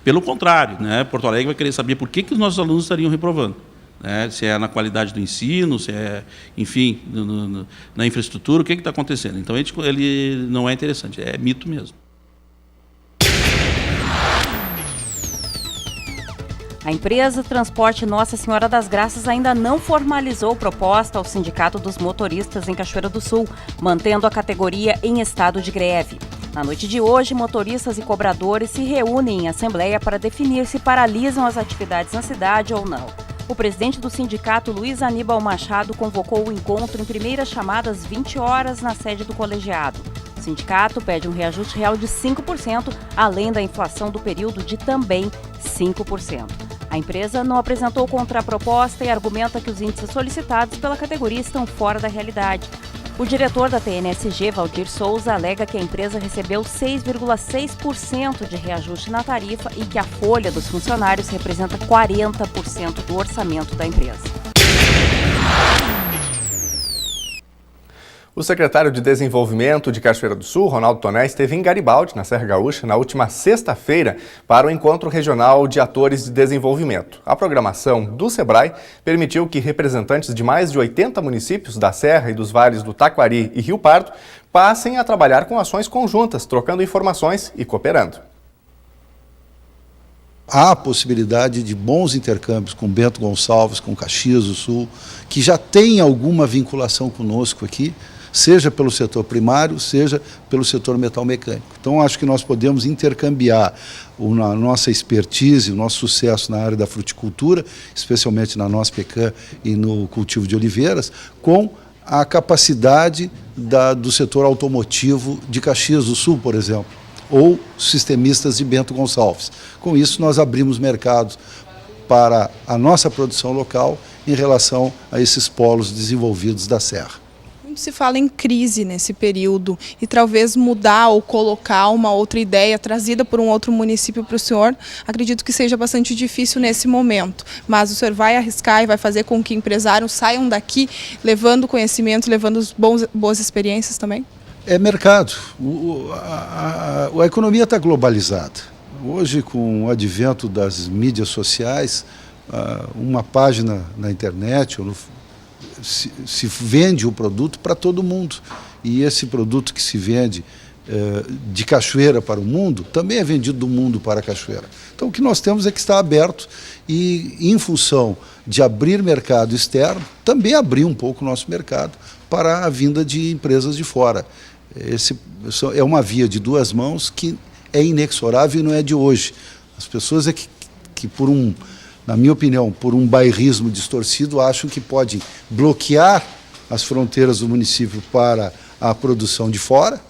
Pelo contrário, né? Porto Alegre vai querer saber por que os nossos alunos estariam reprovando. Né? Se é na qualidade do ensino, se é, enfim, na infraestrutura, o que está acontecendo. Então, ele não é interessante, é mito mesmo. A empresa Transporte Nossa Senhora das Graças ainda não formalizou proposta ao Sindicato dos Motoristas em Cachoeira do Sul, mantendo a categoria em estado de greve. Na noite de hoje, motoristas e cobradores se reúnem em assembleia para definir se paralisam as atividades na cidade ou não. O presidente do sindicato, Luiz Aníbal Machado, convocou o encontro em primeira chamada às 20 horas na sede do colegiado. O sindicato pede um reajuste real de 5%, além da inflação do período de também 5%. A empresa não apresentou contraproposta e argumenta que os índices solicitados pela categoria estão fora da realidade. O diretor da TNSG, Valdir Souza, alega que a empresa recebeu 6,6% de reajuste na tarifa e que a folha dos funcionários representa 40% do orçamento da empresa. O secretário de Desenvolvimento de Cachoeira do Sul, Ronaldo Toné, esteve em Garibaldi, na Serra Gaúcha, na última sexta-feira, para o Encontro Regional de Atores de Desenvolvimento. A programação do SEBRAE permitiu que representantes de mais de 80 municípios da Serra e dos vales do Taquari e Rio Pardo passem a trabalhar com ações conjuntas, trocando informações e cooperando. Há a possibilidade de bons intercâmbios com Bento Gonçalves, com Caxias do Sul, que já tem alguma vinculação conosco aqui, seja pelo setor primário, seja pelo setor metalmecânico. Então, acho que nós podemos intercambiar a nossa expertise, o nosso sucesso na área da fruticultura, especialmente na nossa pecan e no cultivo de oliveiras, com a capacidade do setor automotivo de Caxias do Sul, por exemplo, ou sistemistas de Bento Gonçalves. Com isso, nós abrimos mercados para a nossa produção local em relação a esses polos desenvolvidos da Serra. Muito se fala em crise nesse período e talvez mudar ou colocar uma outra ideia trazida por um outro município para o senhor, acredito que seja bastante difícil nesse momento, mas o senhor vai arriscar e vai fazer com que empresários saiam daqui levando conhecimento, levando boas experiências também? É mercado. A economia está globalizada. Hoje, com o advento das mídias sociais, uma página na internet se vende o produto para todo mundo. E esse produto que se vende de Cachoeira para o mundo, também é vendido do mundo para a Cachoeira. Então, o que nós temos é que estar aberto e, em função de abrir mercado externo, também abrir um pouco o nosso mercado para a vinda de empresas de fora. Esse é uma via de duas mãos que é inexorável e não é de hoje. As pessoas que na minha opinião, por um bairrismo distorcido, acham que pode bloquear as fronteiras do município para a produção de fora,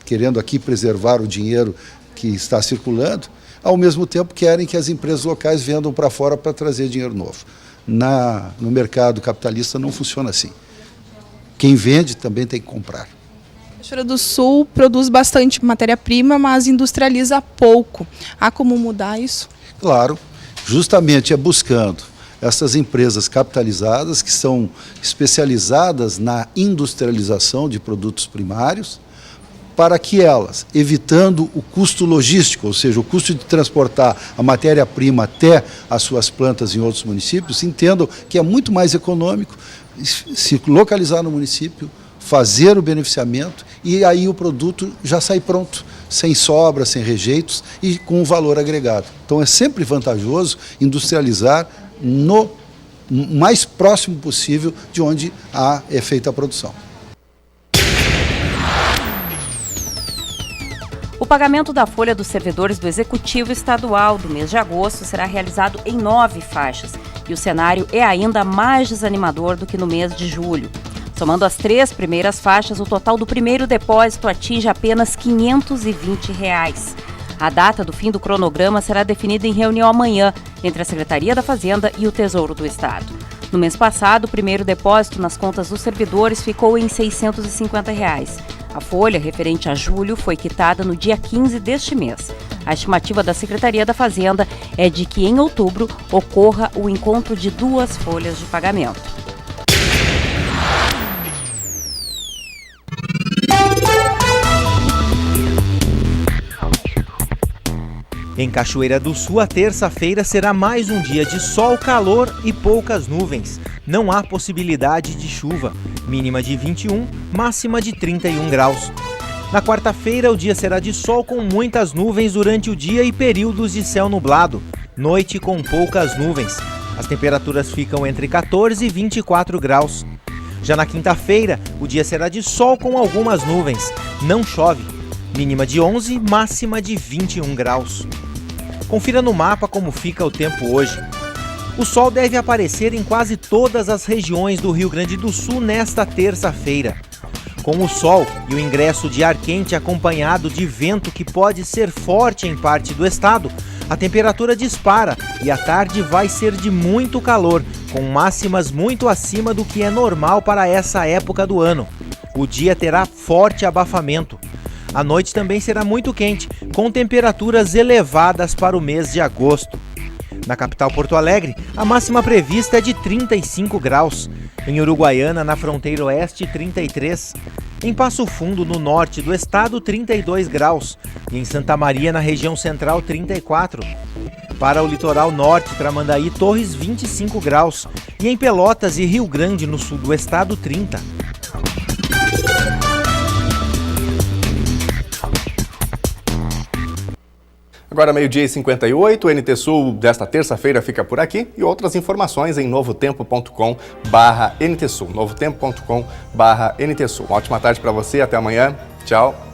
querendo aqui preservar o dinheiro que está circulando, ao mesmo tempo querem que as empresas locais vendam para fora para trazer dinheiro novo. No mercado capitalista não funciona assim. Quem vende também tem que comprar. Cachoeira do Sul produz bastante matéria-prima, mas industrializa pouco. Há como mudar isso? Claro, justamente é buscando essas empresas capitalizadas que são especializadas na industrialização de produtos primários, para que elas, evitando o custo logístico, ou seja, o custo de transportar a matéria-prima até as suas plantas em outros municípios, entendam que é muito mais econômico se localizar no município, fazer o beneficiamento e aí o produto já sai pronto, sem sobra, sem rejeitos e com um valor agregado. Então é sempre vantajoso industrializar no mais próximo possível de onde é feita a produção. O pagamento da folha dos servidores do Executivo Estadual do mês de agosto será realizado em 9 faixas e o cenário é ainda mais desanimador do que no mês de julho. Somando as 3 primeiras faixas, o total do primeiro depósito atinge apenas R$ 520. A data do fim do cronograma será definida em reunião amanhã entre a Secretaria da Fazenda e o Tesouro do Estado. No mês passado, o primeiro depósito nas contas dos servidores ficou em R$ 650. A folha referente a julho foi quitada no dia 15 deste mês. A estimativa da Secretaria da Fazenda é de que em outubro ocorra o encontro de 2 folhas de pagamento. Em Cachoeira do Sul, a terça-feira será mais um dia de sol, calor e poucas nuvens. Não há possibilidade de chuva, mínima de 21, máxima de 31 graus. Na quarta-feira, o dia será de sol com muitas nuvens durante o dia e períodos de céu nublado, noite com poucas nuvens. As temperaturas ficam entre 14 e 24 graus. Já na quinta-feira, o dia será de sol com algumas nuvens, não chove, mínima de 11, máxima de 21 graus. Confira no mapa como fica o tempo hoje. O sol deve aparecer em quase todas as regiões do Rio Grande do Sul nesta terça-feira. Com o sol e o ingresso de ar quente acompanhado de vento que pode ser forte em parte do estado, a temperatura dispara e a tarde vai ser de muito calor, com máximas muito acima do que é normal para essa época do ano. O dia terá forte abafamento. A noite também será muito quente, com temperaturas elevadas para o mês de agosto. Na capital Porto Alegre, a máxima prevista é de 35 graus. Em Uruguaiana, na fronteira oeste, 33. Em Passo Fundo, no norte do estado, 32 graus. E em Santa Maria, na região central, 34. Para o litoral norte, Tramandaí, Torres, 25 graus. E em Pelotas e Rio Grande, no sul do estado, 30. Agora, 12h58, o NT Sul desta terça-feira fica por aqui e outras informações em novotempo.com/NT Sul. novotempo.com/NT Sul. Uma ótima tarde para você, até amanhã. Tchau.